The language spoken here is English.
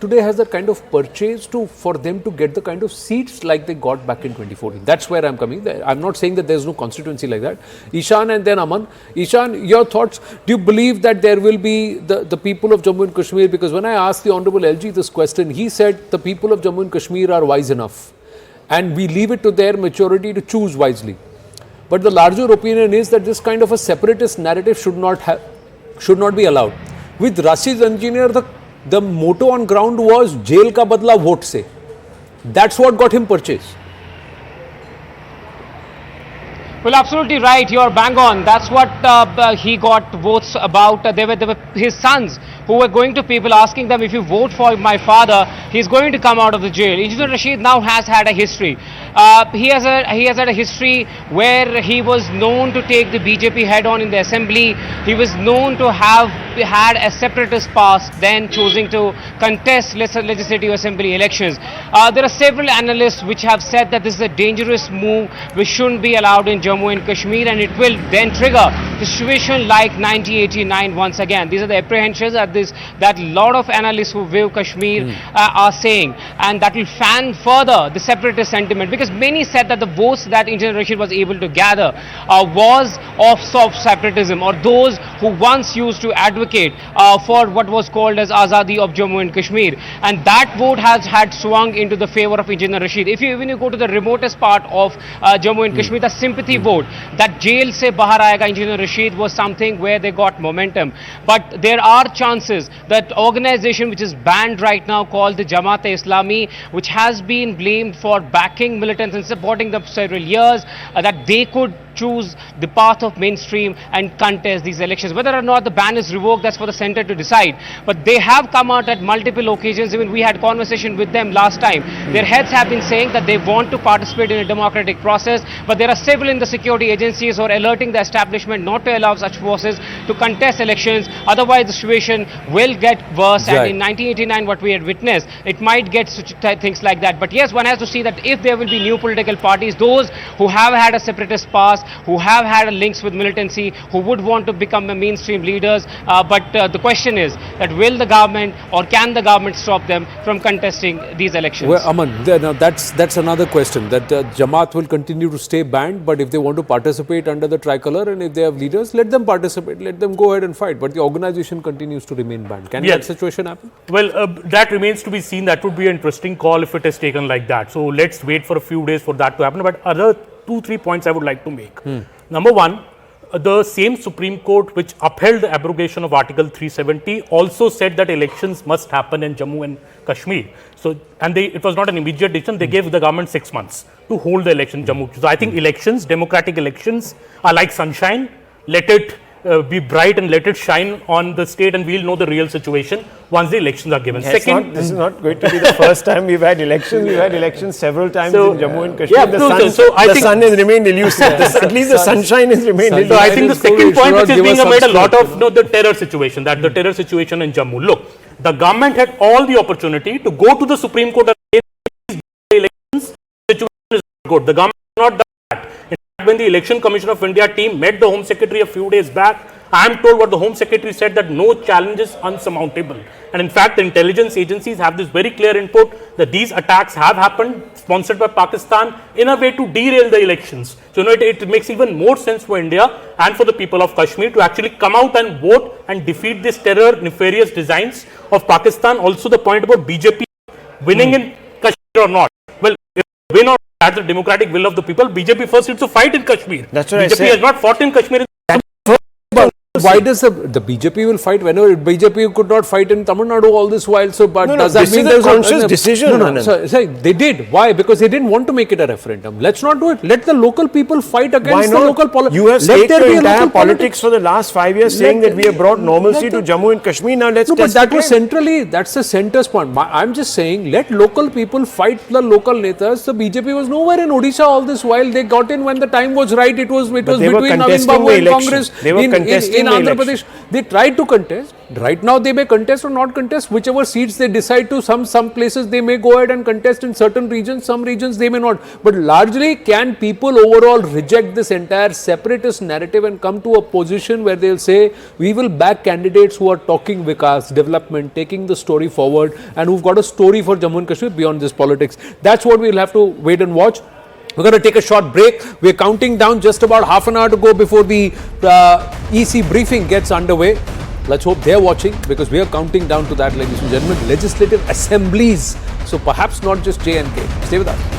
today has that kind of purchase for them to get the kind of seats like they got back in 2014? That's where I'm coming. I'm not saying that there's no constituency like that. Ishan and then Aman. Ishan, your thoughts? Do you believe that there will be the people of Jammu and Kashmir? Because when I asked the Honorable LG this question, he said the people of Jammu and Kashmir are wise enough, and we leave it to their maturity to choose wisely. But the larger opinion is that this kind of a separatist narrative should not be allowed. With Rashid Engineer, the motto on ground was jail ka badla vote se. That's what got him purchased. Well, absolutely right. You're bang on. That's what he got votes about. They were his sons who were going to people asking them, if you vote for my father, he's going to come out of the jail. Engineer Rashid now has had a history. He has had a history where he was known to take the BJP head on in the assembly. He was known to have had a separatist past, then choosing to contest legislative assembly elections. There are several analysts which have said that this is a dangerous move which shouldn't be allowed in Jammu and Kashmir, and it will then trigger the situation like 1989 once again. These are the apprehensions that a lot of analysts who view Kashmir are saying, and that will fan further the separatist sentiment, because many said that the votes that Engineer Rashid was able to gather was of soft separatism, or those who once used to advocate for what was called as Azadi of Jammu and Kashmir, and that vote has had swung into the favor of Engineer Rashid. When you go to the remotest part of Jammu and Kashmir, the sympathy vote, that jail se bahar aayega Engineer Rashid, was something where they got momentum. But there are chances that organization which is banned right now, called the Jamaat-e-Islami, which has been blamed for backing militants and supporting them for several years, that they could choose the path of mainstream and contest these elections. Whether or not the ban is revoked, that's for the centre to decide. But they have come out at multiple occasions. Even we had conversation with them last time. Their heads have been saying that they want to participate in a democratic process, but there are several in the security agencies who are alerting the establishment not to allow such forces to contest elections. Otherwise, the situation will get worse. Right. And in 1989, what we had witnessed, it might get things like that. But yes, one has to see that if there will be new political parties, those who have had a separatist past, who have had links with militancy, who would want to become the mainstream leaders. But the question is that will the government, or can the government stop them from contesting these elections? Well, Aman, now that's another question, that Jamaat will continue to stay banned, but if they want to participate under the tricolour and if they have leaders, let them participate, let them go ahead and fight. But the organisation continues to remain banned. Can that situation happen? Well, that remains to be seen. That would be an interesting call if it is taken like that. So let's wait for a few days for that to happen. But other 2-3 points I would like to make. Number one, the same Supreme Court which upheld the abrogation of Article 370 also said that elections must happen in Jammu and Kashmir. So, and it was not an immediate decision. They gave the government 6 months to hold the election in Jammu. So I think elections, democratic elections, are like sunshine. Let it be bright and let it shine on the state, and we'll know the real situation once the elections are given. Second, this is not going to be the first time we've had elections. We've had elections several times in Jammu and Kashmir. The sun has remained elusive. At least the sunshine has remained elusive. So I think the second point which is being made a lot of, the terror situation, that the terror situation in Jammu. Look, the government had all the opportunity to go to the Supreme Court and say these elections, the situation is not good. The government has not done that. When the Election Commission of India team met the Home Secretary a few days back, I am told what the Home Secretary said, that no challenge is unsurmountable. And in fact, the intelligence agencies have this very clear input that these attacks have happened, sponsored by Pakistan, in a way to derail the elections. So, it makes even more sense for India and for the people of Kashmir to actually come out and vote and defeat this terror, nefarious designs of Pakistan. Also, the point about BJP winning in Kashmir or not. Well, if they win or that's the democratic will of the people, BJP first needs to fight in Kashmir. That's what BJP has not fought in Kashmir. Why does the BJP will fight whenever BJP could not fight in Tamil Nadu all this while? So, but does that mean there's a conscious decision? No. Sorry, they did. Why? Because they didn't want to make it a referendum. Let's not do it. Let the local people fight against the local politics. You have staked your entire politics for the last 5 years saying that we have brought normalcy to Jammu and Kashmir. Now let's but that was centrally, that's the centre's point. I'm just saying, let local people fight the local netas. The BJP was nowhere in Odisha all this while. They got in when the time was right. It was between Navin Babu and Congress. They were contesting in Andhra Pradesh, they tried to contest. Right now, they may contest or not contest. Whichever seats they decide to, some places they may go ahead and contest in certain regions, some regions they may not. But largely, can people overall reject this entire separatist narrative and come to a position where they'll say, we will back candidates who are talking Vikas, development, taking the story forward, and who've got a story for Jammu and Kashmir beyond this politics. That's what we'll have to wait and watch. We're going to take a short break. We're counting down just about half an hour to go before the EC briefing gets underway. Let's hope they're watching, because we are counting down to that, ladies and gentlemen. Legislative assemblies. So perhaps not just J and K. Stay with us.